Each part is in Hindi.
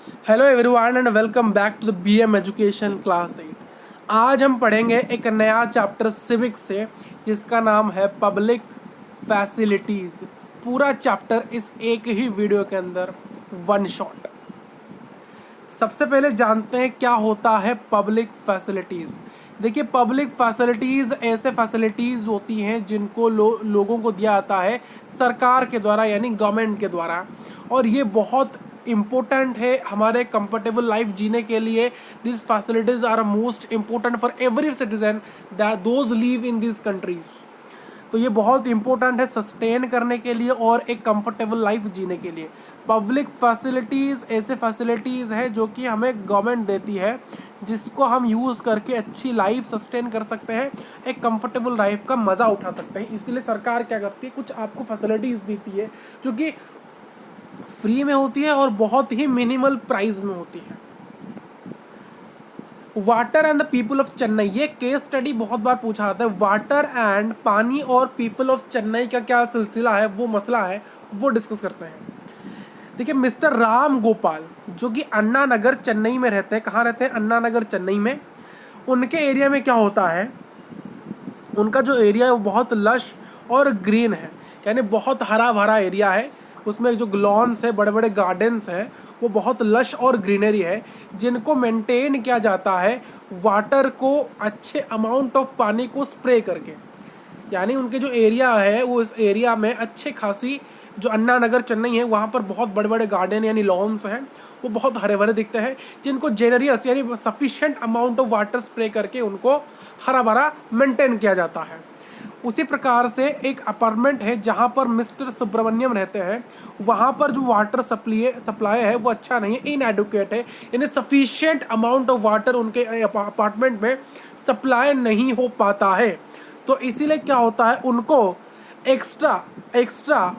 Hello everyone and welcome back to the BM education class 8। आज हम पढ़ेंगे एक नया चैप्टर सिविक्स से जिसका नाम है पब्लिक फैसिलिटीज़। पूरा चैप्टर इस एक ही वीडियो के अंदर वन शॉट। सबसे पहले जानते हैं क्या होता है पब्लिक फैसिलिटीज़। देखिए, पब्लिक फैसिलिटीज़ ऐसे फैसिलिटीज़ होती हैं जिनको लोगों को दिया जाता है सरकार के द्वारा, यानी गवर्नमेंट के द्वारा, और ये बहुत इम्पोर्टेंट है हमारे कंफर्टेबल लाइफ जीने के लिए। This facilities are most important for every citizen that those live in this countries. तो ये बहुत इंपॉर्टेंट है सस्टेन करने के लिए और एक कंफर्टेबल लाइफ जीने के लिए। पब्लिक फैसिलिटीज़ ऐसे फैसिलिटीज़ है जो कि हमें गवर्नमेंट देती है, जिसको हम यूज़ करके अच्छी लाइफ सस्टेन कर सकते हैं, एक कंफर्टेबल लाइफ का मज़ा उठा सकते हैं। इसलिए सरकार क्या करती है, कुछ आपको फैसिलिटीज़ देती है जो कि फ्री में होती है और बहुत ही मिनिमल प्राइस में होती है। Water and the people of Chennai, ये केस स्टडी बहुत बार पूछा जाता है। वाटर एंड पानी और पीपल ऑफ चेन्नई का क्या सिलसिला है, वो मसला है, वो डिस्कस करते हैं। देखिए, मिस्टर राम गोपाल जो कि अन्ना नगर चेन्नई में रहते हैं। कहाँ रहते हैं? अन्ना नगर चेन्नई में। उनके एरिया में क्या होता है, उनका जो एरिया है वो बहुत लश और ग्रीन है, यानी बहुत हरा भरा एरिया है। उसमें जो लॉन्स है, बड़े बड़े गार्डन्स हैं, वो बहुत लश और ग्रीनरी है, जिनको मेंटेन किया जाता है वाटर को, अच्छे अमाउंट ऑफ पानी को स्प्रे करके। यानी उनके जो एरिया है वो इस एरिया में अच्छे खासी, जो अन्ना नगर चेन्नई है, वहाँ पर बहुत बड़े बड़े गार्डन यानी लॉन्स हैं, वो बहुत हरे भरे दिखते हैं, जिनको जेनरियस यानी sufficient amount of water spray करके उनको हरा भरा मेंटेन किया जाता है। उसी प्रकार से एक अपार्टमेंट है जहाँ पर मिस्टर सुब्रमण्यम रहते हैं। वहाँ पर जो वाटर सप्लाई है वो अच्छा नहीं है, इनएडुकेट है, यानी सफिशिएंट अमाउंट ऑफ वाटर उनके अपार्टमेंट में सप्लाई नहीं हो पाता है। तो इसीलिए क्या होता है, उनको एक्स्ट्रा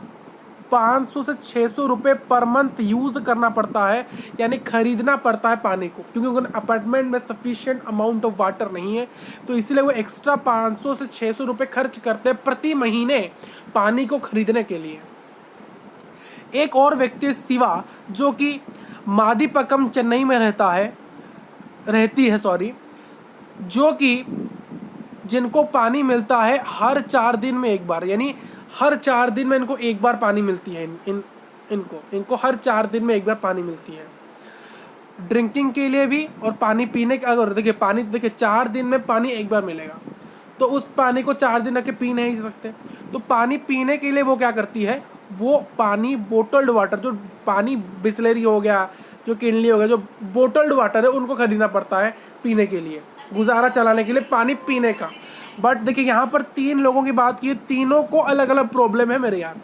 500 से 600 रुपये पर मंथ यूज़ करना पड़ता है, यानी खरीदना पड़ता है पानी को, क्योंकि उनके अपार्टमेंट में सफिशिएंट अमाउंट ऑफ वाटर नहीं है। तो इसीलिए वो एक्स्ट्रा 500 से 600 रुपये खर्च करते हैं प्रति महीने पानी को खरीदने के लिए। एक और व्यक्ति शिवा, जो कि मादीपकम चेन्नई में रहती है, जो कि जिनको पानी मिलता है हर 4 दिन में एक बार, यानी हर 4 दिन में इनको एक बार पानी मिलती है। इनको हर 4 दिन में एक बार पानी मिलती है, ड्रिंकिंग के लिए भी और पानी पीने के। अगर देखिए 4 दिन में पानी एक बार मिलेगा, तो उस पानी को 4 दिन रख के पी नहीं सकते। तो पानी पीने के लिए वो क्या करती है, वो पानी बोटल्ड वाटर, जो पानी बिस्लेरी हो गया, जो किनली हो गया, जो बोटल्ड वाटर है, उनको खरीदना पड़ता है पीने के लिए, गुजारा चलाने के लिए पानी पीने का। बट देखिए, यहाँ पर 3 लोगों की बात की, तीनों को अलग अलग प्रॉब्लम है मेरे यार।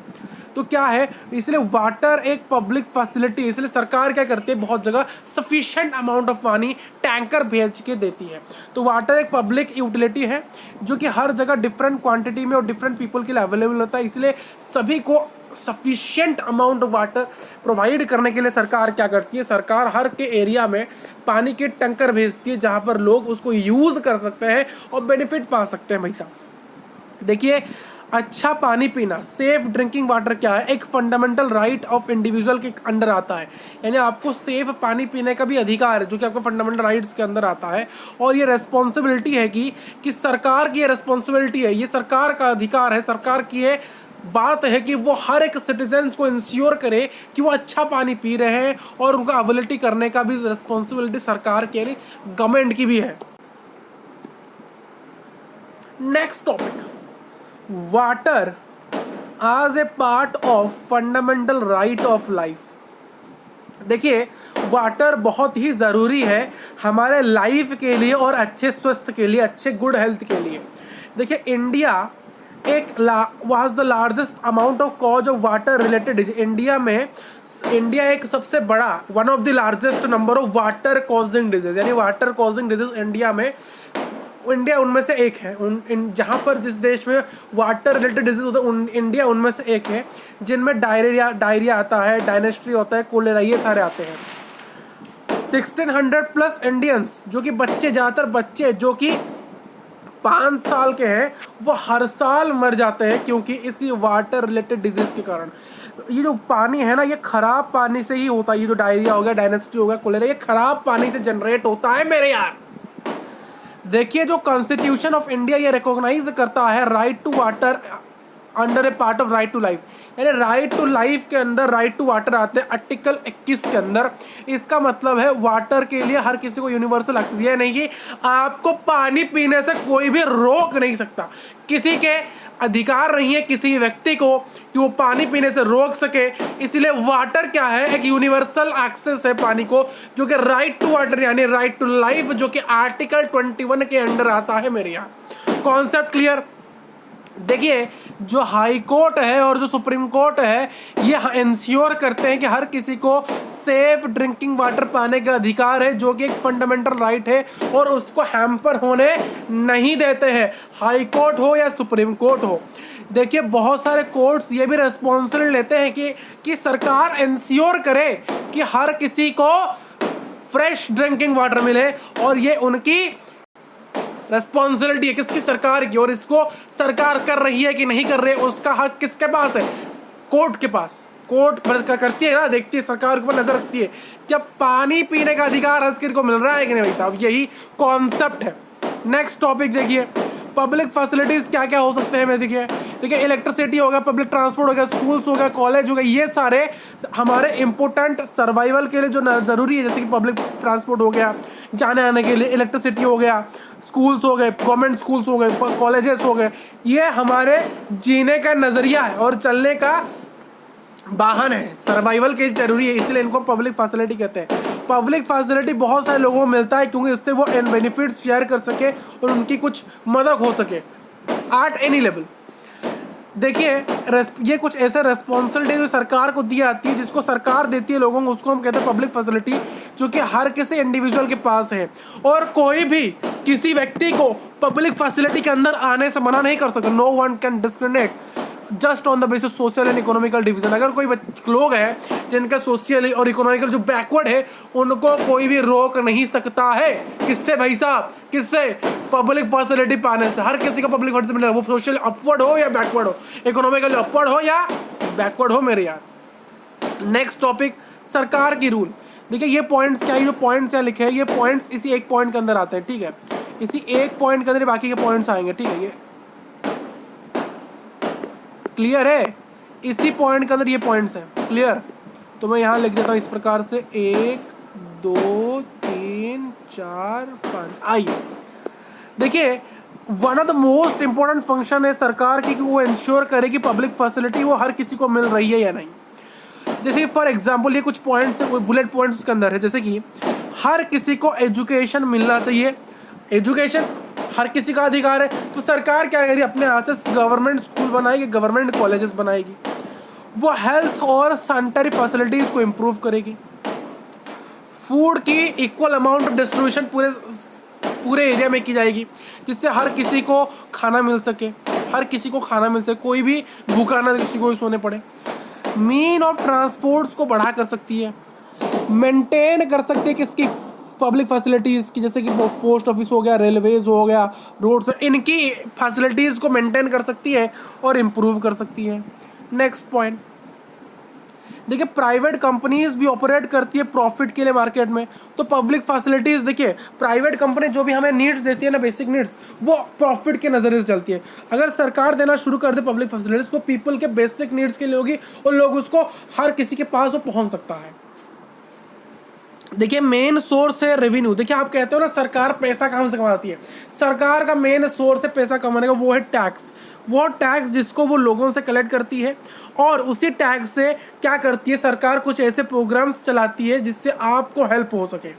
तो क्या है, इसलिए वाटर एक पब्लिक फैसिलिटी, इसलिए सरकार क्या करती है, बहुत जगह सफिशिएंट अमाउंट ऑफ पानी टैंकर भेज के देती है। तो वाटर एक पब्लिक यूटिलिटी है जो कि हर जगह डिफरेंट क्वांटिटी में और डिफरेंट पीपल के लिए अवेलेबल होता है। इसलिए सभी को sufficient amount of water provide करने के लिए सरकार क्या करती है, सरकार हर के एरिया में पानी के टैंकर भेजती है, जहाँ पर लोग उसको यूज़ कर सकते हैं और बेनिफिट पा सकते हैं। भाई साहब देखिए, अच्छा पानी पीना, सेफ ड्रिंकिंग वाटर क्या है, एक फंडामेंटल राइट ऑफ इंडिविजुअल के अंडर आता है, यानी आपको सेफ पानी पीने का भी अधिकार है, जो कि आपको फंडामेंटल राइट्स के अंदर आता है। और ये रेस्पॉन्सिबिलिटी है कि सरकार की ये रेस्पॉन्सिबिलिटी है, ये सरकार का अधिकार है, सरकार की ये बात है कि वो हर एक सिटीजन्स को इंश्योर करे कि वो अच्छा पानी पी रहे हैं, और उनको अवेलेबिलिटी करने का भी रेस्पॉन्सिबिलिटी सरकार की यानी गवर्नमेंट की भी है। Next topic, water as a part of fundamental right of life. देखिए, वाटर बहुत ही ज़रूरी है हमारे लाइफ के लिए और अच्छे स्वास्थ्य के लिए, अच्छे गुड हेल्थ के लिए। देखिए, India was the largest amount of cause of water related disease. India एक सबसे बड़ा, one of the largest number of water causing disease, यानी वाटर कॉजिंग डिजीज इंडिया उनमें से एक है। जहाँ पर जिस देश में वाटर रिलेटेड डिजीज होता है, इंडिया उनमें से एक है, जिनमें डायरिया आता है, डायनेस्ट्री होता है, कोलेरा, ये सारे आते हैं। 1600 प्लस इंडियंस, जो कि ज़्यादातर बच्चे जो कि 5 साल के हैं, वो हर साल मर जाते हैं, क्योंकि इसी वाटर रिलेटेड डिजीज के कारण। ये जो पानी है ना, ये खराब पानी से ही होता है। ये जो डायरिया हो गया, डायनेस्टी हो गया, कोलेरा, ये खराब पानी से जनरेट होता है मेरे यार। देखिए जो कॉन्स्टिट्यूशन ऑफ इंडिया ये रिकॉग्नाइज करता है right to water under a part of right to life, यानी राइट टू लाइफ के अंदर राइट टू वाटर आते हैं आर्टिकल 21 के अंदर। इसका मतलब है वाटर के लिए हर किसी को यूनिवर्सल एक्सेस, ये नहीं कि आपको पानी पीने से कोई भी रोक नहीं सकता, किसी के अधिकार नहीं है किसी व्यक्ति को कि वो पानी पीने से रोक सके। इसलिए वाटर क्या है, एक यूनिवर्सल एक्सेस है पानी को, जो कि राइट टू वाटर यानी राइट टू लाइफ, जो कि आर्टिकल 21 के अंडर आता है मेरे यहाँ। Concept clear. देखिए जो हाई कोर्ट है और जो सुप्रीम कोर्ट है ये इंश्योर करते हैं कि हर किसी को सेफ ड्रिंकिंग वाटर पाने का अधिकार है, जो कि एक फंडामेंटल राइट है, और उसको हैम्पर होने नहीं देते हैं, हाई कोर्ट हो या सुप्रीम कोर्ट हो। देखिए बहुत सारे कोर्ट्स ये भी रेस्पॉन्सिबिलिटी लेते हैं कि सरकार इंश्योर करे कि हर किसी को फ्रेश ड्रिंकिंग वाटर मिले, और ये उनकी रेस्पॉन्सिबिलिटी है, किसकी, सरकार की। और इसको सरकार कर रही है कि नहीं कर रही है, उसका हक किसके पास है, कोर्ट के पास। कोर्ट करती है ना, देखती है, सरकार के ऊपर नजर रखती है कि अब पानी पीने का अधिकार हर किसी को मिल रहा है कि नहीं भाई साहब, यही कॉन्सेप्ट है। नेक्स्ट टॉपिक देखिए, पब्लिक फैसिलिटीज क्या क्या हो सकते हैं। मैं देखिए इलेक्ट्रिसिटी हो गया, पब्लिक ट्रांसपोर्ट हो गया, स्कूल्स हो गया, कॉलेज हो गया, ये सारे हमारे इंपॉर्टेंट सर्वाइवल के लिए जो जरूरी है, जैसे कि पब्लिक ट्रांसपोर्ट हो गया जाने आने के लिए, इलेक्ट्रिसिटी हो गया, स्कूल्स हो गए, गवर्नमेंट स्कूल्स हो गए, कॉलेजेस हो गए, ये हमारे जीने का नज़रिया है और चलने का वाहन है, सर्वाइवल के जरूरी है, इसलिए इनको पब्लिक फैसिलिटी कहते हैं। पब्लिक फैसिलिटी बहुत सारे लोगों को मिलता है क्योंकि इससे वो इन बेनिफिट्स शेयर कर सके और उनकी कुछ मदद हो सके एट एनी लेवल। देखिए ये कुछ ऐसे रेस्पॉन्सिबिलिटी जो सरकार को दी जाती है, जिसको सरकार देती है लोगों को, उसको हम कहते हैं पब्लिक फैसिलिटी, जो कि हर किसी इंडिविजुअल के पास है, और कोई भी किसी व्यक्ति को पब्लिक फैसिलिटी के अंदर आने से मना नहीं कर सकता। No one can discriminate just on the basis social and economical division. अगर कोई लोग हैं जिनका सोशली और इकोनॉमिकल जो बैकवर्ड है, उनको कोई भी रोक नहीं सकता है। किससे भाई साहब, किससे, पब्लिक फैसिलिटी पाने से। हर किसी का पब्लिक फैसिलिटी मिलेगा, वो सोशल अपवर्ड हो या बैकवर्ड हो, इकोनॉमिकल अपवर्ड हो या बैकवर्ड हो मेरे यार। नेक्स्ट टॉपिक, सरकार की रूल। देखिए ये पॉइंट्स क्या है, जो पॉइंट्स यहाँ लिखे हैं, ये पॉइंट्स इसी एक पॉइंट के अंदर आते हैं, ठीक है, इसी एक पॉइंट के अंदर बाकी के पॉइंट्स आएंगे, ठीक है, ये क्लियर है, इसी पॉइंट के अंदर ये पॉइंट्स हैं, क्लियर। तो मैं यहाँ लिख देता हूँ इस प्रकार से 1 2 3 4 5। आइए देखिए, one of the most important function है सरकार की कि वो इंश्योर करे कि पब्लिक फैसिलिटी वो हर किसी को मिल रही है या नहीं। जैसे फॉर एग्जांपल ये कुछ पॉइंट्स है, बुलेट पॉइंट्स उसके अंदर है, जैसे कि हर किसी को एजुकेशन मिलना चाहिए, एजुकेशन हर किसी का अधिकार है। तो सरकार क्या करेगी, अपने हाथ से गवर्नमेंट स्कूल बनाएगी, गवर्नमेंट कॉलेजेस बनाएगी, वो हेल्थ और सैनिटरी फैसिलिटीज़ को इम्प्रूव करेगी, फूड की इक्वल अमाउंट ऑफ डिस्ट्रीब्यूशन पूरे एरिया में की जाएगी, जिससे हर किसी को खाना मिल सके, हर किसी को खाना मिल सके, कोई भी भूखा ना किसी को सोने पड़े। मीन ऑफ ट्रांसपोर्ट्स को बढ़ा कर सकती है, मेंटेन कर सकती है किसकी, पब्लिक फैसिलिटीज़ की, जैसे कि पोस्ट ऑफिस हो गया, रेलवेज हो गया, रोड्स, इनकी फैसिलिटीज़ को मेंटेन कर सकती है और इम्प्रूव कर सकती है। नेक्स्ट पॉइंट देखिए, प्राइवेट कंपनीज भी ऑपरेट करती है प्रॉफिट के लिए मार्केट में, तो पब्लिक फैसिलिटीज़ देखिए, प्राइवेट कंपनी जो भी हमें नीड्स देती है ना, बेसिक नीड्स, वो प्रॉफिट के नज़रिए से चलती है। अगर सरकार देना शुरू कर दे पब्लिक फैसिलिटीज़, तो पीपल के बेसिक नीड्स के लिए होगी और लोग उसको हर किसी के पास वो पहुँच सकता है। देखिए मेन सोर्स है रेवेन्यू। देखिए आप कहते हो ना सरकार पैसा कहाँ से कमाती है, सरकार का मेन सोर्स है पैसा कमाने का, वो है टैक्स। वो टैक्स जिसको वो लोगों से कलेक्ट करती है, और उसी टैक्स से क्या करती है सरकार, कुछ ऐसे प्रोग्राम्स चलाती है जिससे आपको हेल्प हो सके।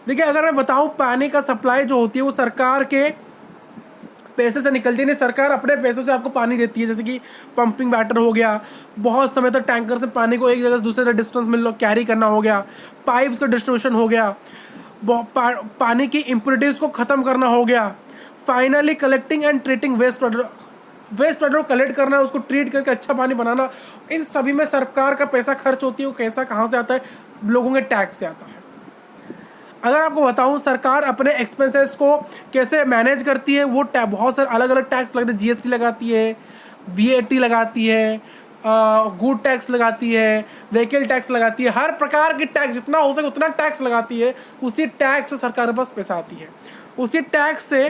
देखिए अगर मैं बताऊं, पानी का सप्लाई जो होती है वो सरकार के पैसे से निकलती है, नहीं सरकार अपने पैसों से आपको पानी देती है, जैसे कि पंपिंग वाटर हो गया, बहुत समय तक टैंकर से पानी को एक जगह से दूसरे डिस्टेंस में कैरी करना हो गया, पाइप्स का डिस्ट्रीब्यूशन हो गया, पानी की इम्प्योरिटीज़ को ख़त्म करना हो गया, finally collecting and treating waste water को कलेक्ट करना, उसको ट्रीट करके अच्छा पानी बनाना, इन सभी में सरकार का पैसा खर्च होती है। वो कैसा कहाँ से आता है, लोगों के टैक्स से आता है। अगर आपको बताऊं सरकार अपने एक्सपेंसेस को कैसे मैनेज करती है, वो बहुत सारे अलग अलग टैक्स लगते हैं, जीएसटी लगाती है, वीएटी लगाती है, गुड टैक्स लगाती है, व्हीकल टैक्स लगाती है, हर प्रकार की टैक्स जितना हो सके उतना टैक्स लगाती है। उसी टैक्स से सरकार के पास पैसा आती है, उसी टैक्स से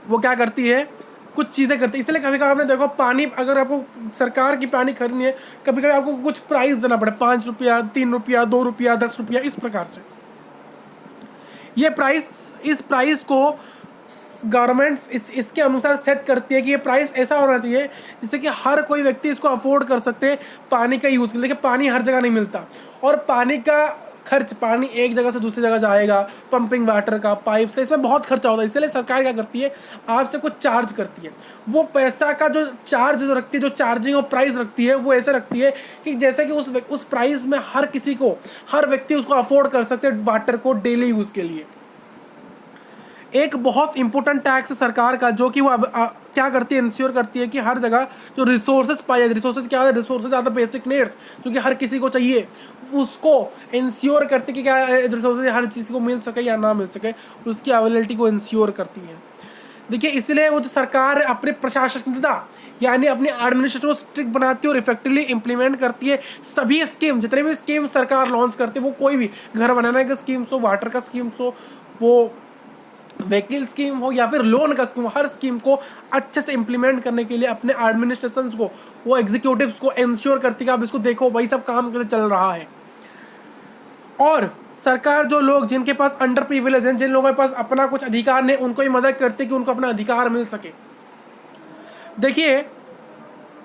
वो क्या करती है, कुछ चीज़ें करती है। इसलिए कभी कभी आपने देखो पानी, अगर आपको सरकार की पानी खरीदनी है, कभी कभी आपको कुछ प्राइस देना पड़े, 5 रुपया, 3 रुपया, 2 रुपया, 10 रुपया, इस प्रकार से। ये प्राइस, इस प्राइस को गवर्नमेंट इसके अनुसार सेट करती है कि ये प्राइस ऐसा होना चाहिए जिससे कि हर कोई व्यक्ति इसको अफोर्ड कर सकते पानी का यूज़। देखिए पानी हर जगह नहीं मिलता, और पानी का खर्च, पानी एक जगह से दूसरी जगह जाएगा, पंपिंग वाटर का, पाइप्स का, इसमें बहुत खर्चा होता है। इसलिए सरकार क्या करती है, आपसे कुछ चार्ज करती है। वो पैसा का जो चार्ज जो रखती है, जो चार्जिंग और प्राइस रखती है, वो ऐसे रखती है कि जैसे कि उस प्राइस में हर किसी को, हर व्यक्ति उसको अफोर्ड कर सकते हैं वाटर को डेली यूज़ के लिए। एक बहुत इंपॉर्टेंट टैक्स है सरकार का, जो कि वो क्या करती है, इंश्योर करती है कि हर जगह जो रिसोर्सेज पाए जाए, रिसोर्सेज क्या है, रिसोर्सेज ज़्यादा बेसिक नीड्स जो कि हर किसी को चाहिए, उसको इंश्योर करती है कि क्या रिसोर्सेज हर चीज़ को मिल सके या ना मिल सके, उसकी अवेलेबिलिटी को इंश्योर करती है। देखिए इसलिए वो जो सरकार अपनी प्रशासनिकता यानी अपनी एडमिनिस्ट्रेशन को स्ट्रिक्ट बनाती है और इफेक्टिवली इंप्लीमेंट करती है। सभी स्कीम, जितने भी स्कीम सरकार लॉन्च करती है, वो कोई भी घर बनाने का स्कीम्स हो, वाटर का स्कीम्स हो, वो व्हीकल स्कीम हो या फिर लोन का स्कीम, हर स्कीम को अच्छे से इंप्लीमेंट करने के लिए अपने एडमिनिस्ट्रेशन को, वो एग्जीक्यूटिव्स को इंश्योर करती है कि आप इसको देखो भाई सब काम कैसे चल रहा है। और सरकार जो लोग जिनके पास अंडर प्रिविलेज हैं, जिन लोगों के पास अपना कुछ अधिकार नहीं, उनको ही मदद करती है कि उनको अपना अधिकार मिल सके। देखिए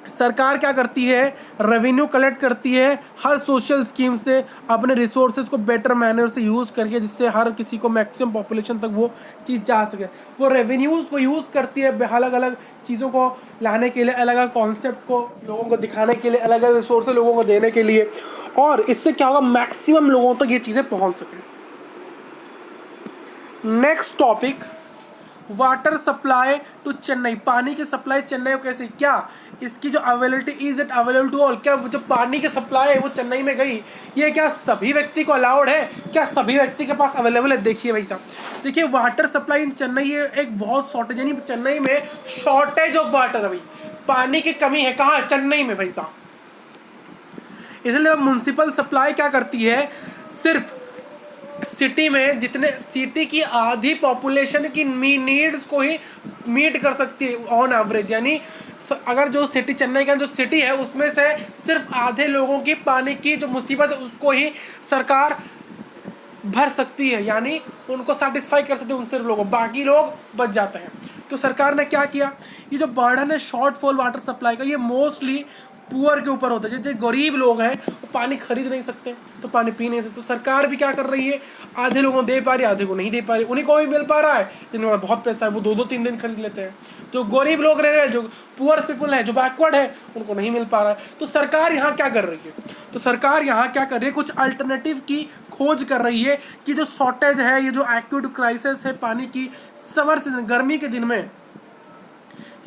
सरकार क्या करती है, रेवेन्यू कलेक्ट करती है हर सोशल स्कीम से, अपने रिसोर्सेज को बेटर मैनर से यूज़ करके, जिससे हर किसी को, मैक्सिमम पॉपुलेशन तक वो चीज़ जा सके। वो रेवेन्यूज़ को यूज़ करती है अलग अलग चीज़ों को लाने के लिए, अलग अलग कॉन्सेप्ट को लोगों को दिखाने के लिए, अलग अलग रिसोर्सेज लोगों को देने के लिए, और इससे क्या होगा, मैक्सिमम लोगों तक ये चीज़ें पहुँच सकें। Next topic, water supply to Chennai. पानी की सप्लाई चेन्नई को कैसे, क्या इसकी जो availability, is it available to all, क्या जो पानी की सप्लाई है वो चेन्नई में गई, ये क्या सभी व्यक्ति को अलाउड है, क्या सभी व्यक्ति के पास अवेलेबल है? देखिए भाई साहब, देखिए वाटर सप्लाई इन चेन्नई ये एक बहुत शॉर्टेज, यानी चेन्नई में शॉर्टेज ऑफ वाटर है भाई, पानी की कमी है। कहाँ? चेन्नई में भाई साहब। इसलिए म्युनिसिपल सप्लाई क्या करती है, सिर्फ सिटी में जितने, सिटी की आधी पॉपुलेशन की नीड्स को ही मीट कर सकती है ऑन एवरेज। यानी अगर जो सिटी, चेन्नई का जो सिटी है उसमें से सिर्फ आधे लोगों की पानी की जो मुसीबत है उसको ही सरकार भर सकती है, यानी उनको सेटिस्फाई कर सकती है उन सिर्फ लोगों, बाकी लोग बच जाते हैं। तो सरकार ने क्या किया, ये जो बर्डन है शॉर्टफॉल वाटर सप्लाई का, ये मोस्टली पुअर के ऊपर होता है। जो गरीब लोग हैं वो पानी खरीद नहीं सकते, तो पानी पी नहीं सकते, तो सरकार भी क्या कर रही है, आधे लोगों को दे पा रही है, आधे को नहीं दे पा रही। उन्हीं को भी मिल पा रहा है जिनके पास बहुत पैसा है, वो 2-2 3 दिन खरीद लेते हैं। जो गरीब लोग रहे हैं, जो पुअर पीपल है, जो बैकवर्ड है, उनको नहीं मिल पा रहा है। तो सरकार यहाँ क्या कर रही है, तो सरकार यहाँ क्या कर रही है, कुछ अल्टरनेटिव की खोज कर रही है कि जो शॉर्टेज है, ये जो एक्यूट क्राइसिस है पानी की, समर सीजन, गर्मी के दिन में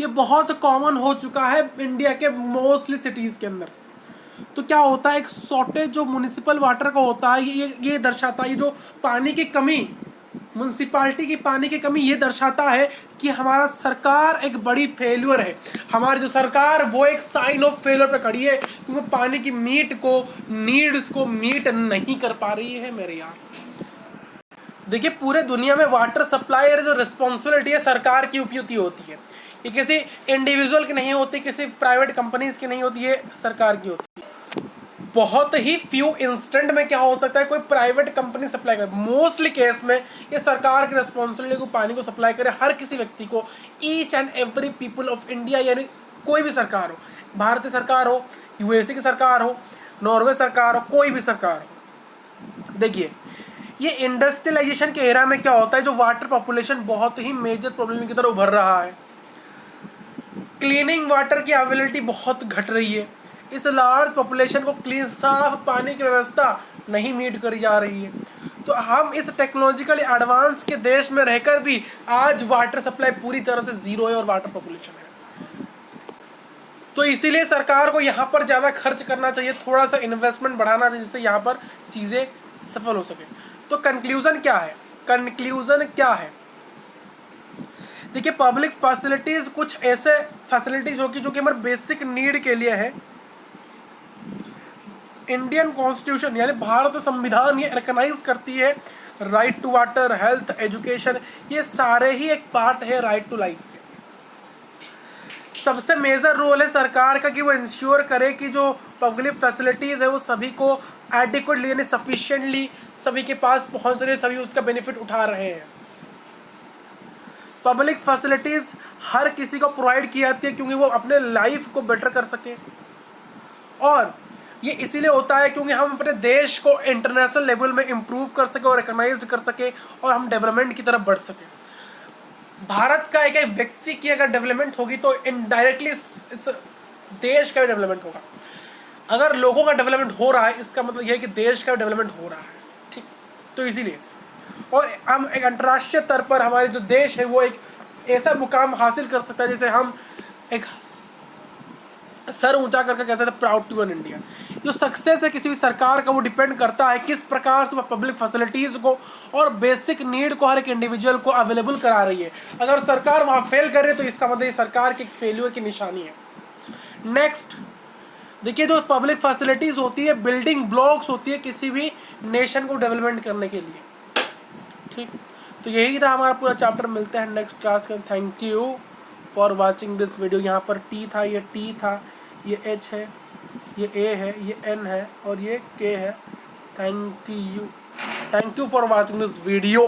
ये बहुत कॉमन हो चुका है इंडिया के मोस्टली सिटीज़ के अंदर। तो क्या होता है, एक शॉर्टेज जो म्युनिसिपल वाटर का होता है, ये दर्शाता है, ये जो पानी की कमी, म्युनिसिपालिटी की पानी की कमी, ये दर्शाता है कि हमारा सरकार एक बड़ी फेल्यूर है। हमारी जो सरकार वो एक साइन ऑफ फेल्यूर पे खड़ी है, क्योंकि पानी की नीड्स को मीट नहीं कर पा रही है मेरे यार। देखिए पूरे दुनिया में वाटर सप्लाई जो रिस्पॉन्सिबिलिटी है सरकार की उपयुक्ति होती है, ये किसी इंडिविजुअल की नहीं होती, किसी प्राइवेट कंपनीज की नहीं होती, ये सरकार की होती है। बहुत ही फ्यू इंस्टेंट में क्या हो सकता है, कोई प्राइवेट कंपनी सप्लाई करे, मोस्टली केस में ये सरकार की रिस्पॉन्सिबिलिटी को पानी को सप्लाई करे हर किसी व्यक्ति को, each and every people of India. यानी कोई भी सरकार हो, भारतीय सरकार हो, यूएसए की सरकार हो, नॉर्वे सरकार हो, कोई भी सरकार हो। देखिए ये इंडस्ट्रियलाइजेशन के एरा में क्या होता है, जो वाटर पॉपुलेशन बहुत ही मेजर प्रॉब्लम की तरह उभर रहा है। क्लीनिंग वाटर की अवेलेबिलिटी बहुत घट रही है, इस लार्ज पॉपुलेशन को क्लीन साफ पानी की व्यवस्था नहीं मीट करी जा रही है। तो हम इस टेक्नोलॉजिकली एडवांस के देश में रहकर भी आज वाटर सप्लाई पूरी तरह से जीरो है और वाटर पॉपुलेशन है। तो इसीलिए सरकार को यहाँ पर ज़्यादा खर्च करना चाहिए, थोड़ा सा इन्वेस्टमेंट बढ़ाना चाहिए, जिससे यहाँ पर चीज़ें सफल हो सके। तो कंक्लूजन क्या है, देखिए पब्लिक फैसिलिटीज़ कुछ ऐसे फैसिलिटीज़ होगी जो कि हमारे बेसिक नीड के लिए है, इंडियन कॉन्स्टिट्यूशन यानी भारत संविधान ये रिकॉग्नाइज करती है right to water, health, education, ये सारे ही एक पार्ट है राइट टू लाइफ के। सबसे मेजर रोल है सरकार का कि वो इंश्योर करे कि जो पब्लिक फैसिलिटीज़ है वो सभी को एडिक्वेटली यानी सफिशिएंटली सभी के पास पहुंच रहे, सभी उसका बेनिफिट उठा रहे हैं। पब्लिक फैसिलिटीज़ हर किसी को प्रोवाइड की जाती है क्योंकि वो अपने लाइफ को बेटर कर सके, और ये इसीलिए होता है क्योंकि हम अपने देश को इंटरनेशनल लेवल में इम्प्रूव कर सके और रिकॉग्नाइज्ड कर सके और हम डेवलपमेंट की तरफ बढ़ सके। भारत का एक व्यक्ति की अगर डेवलपमेंट होगी तो इनडायरेक्टली इस देश का भी डेवलपमेंट होगा। अगर लोगों का डेवलपमेंट हो रहा है इसका मतलब यह है कि देश का डेवलपमेंट हो रहा है, ठीक। तो इसीलिए और हम एक अंतर्राष्ट्रीय स्तर पर हमारे जो देश है वो एक ऐसा मुकाम हासिल कर सकता है जैसे हम एक सर ऊंचा करके कह सकते हैं प्राउड टू एन इंडिया। जो सक्सेस है किसी भी सरकार का वो डिपेंड करता है किस प्रकार से वह पब्लिक फैसिलिटीज़ को और बेसिक नीड को हर एक इंडिविजुअल को अवेलेबल करा रही है। अगर सरकार वहाँ फेल कर रही है तो इसका मतलब सरकार की फेल्यूर की निशानी है। नेक्स्ट देखिए, जो पब्लिक फैसिलिटीज़ होती है बिल्डिंग ब्लॉक्स होती है किसी भी नेशन को डेवलपमेंट करने के लिए, ठीक। तो यही था हमारा पूरा चैप्टर। मिलते हैं नेक्स्ट क्लास में। Thank you for watching this video. यहाँ पर टी था, ये टी था, ये एच है, ये ए है, ये एन है और ये के है। Thank you for watching this video.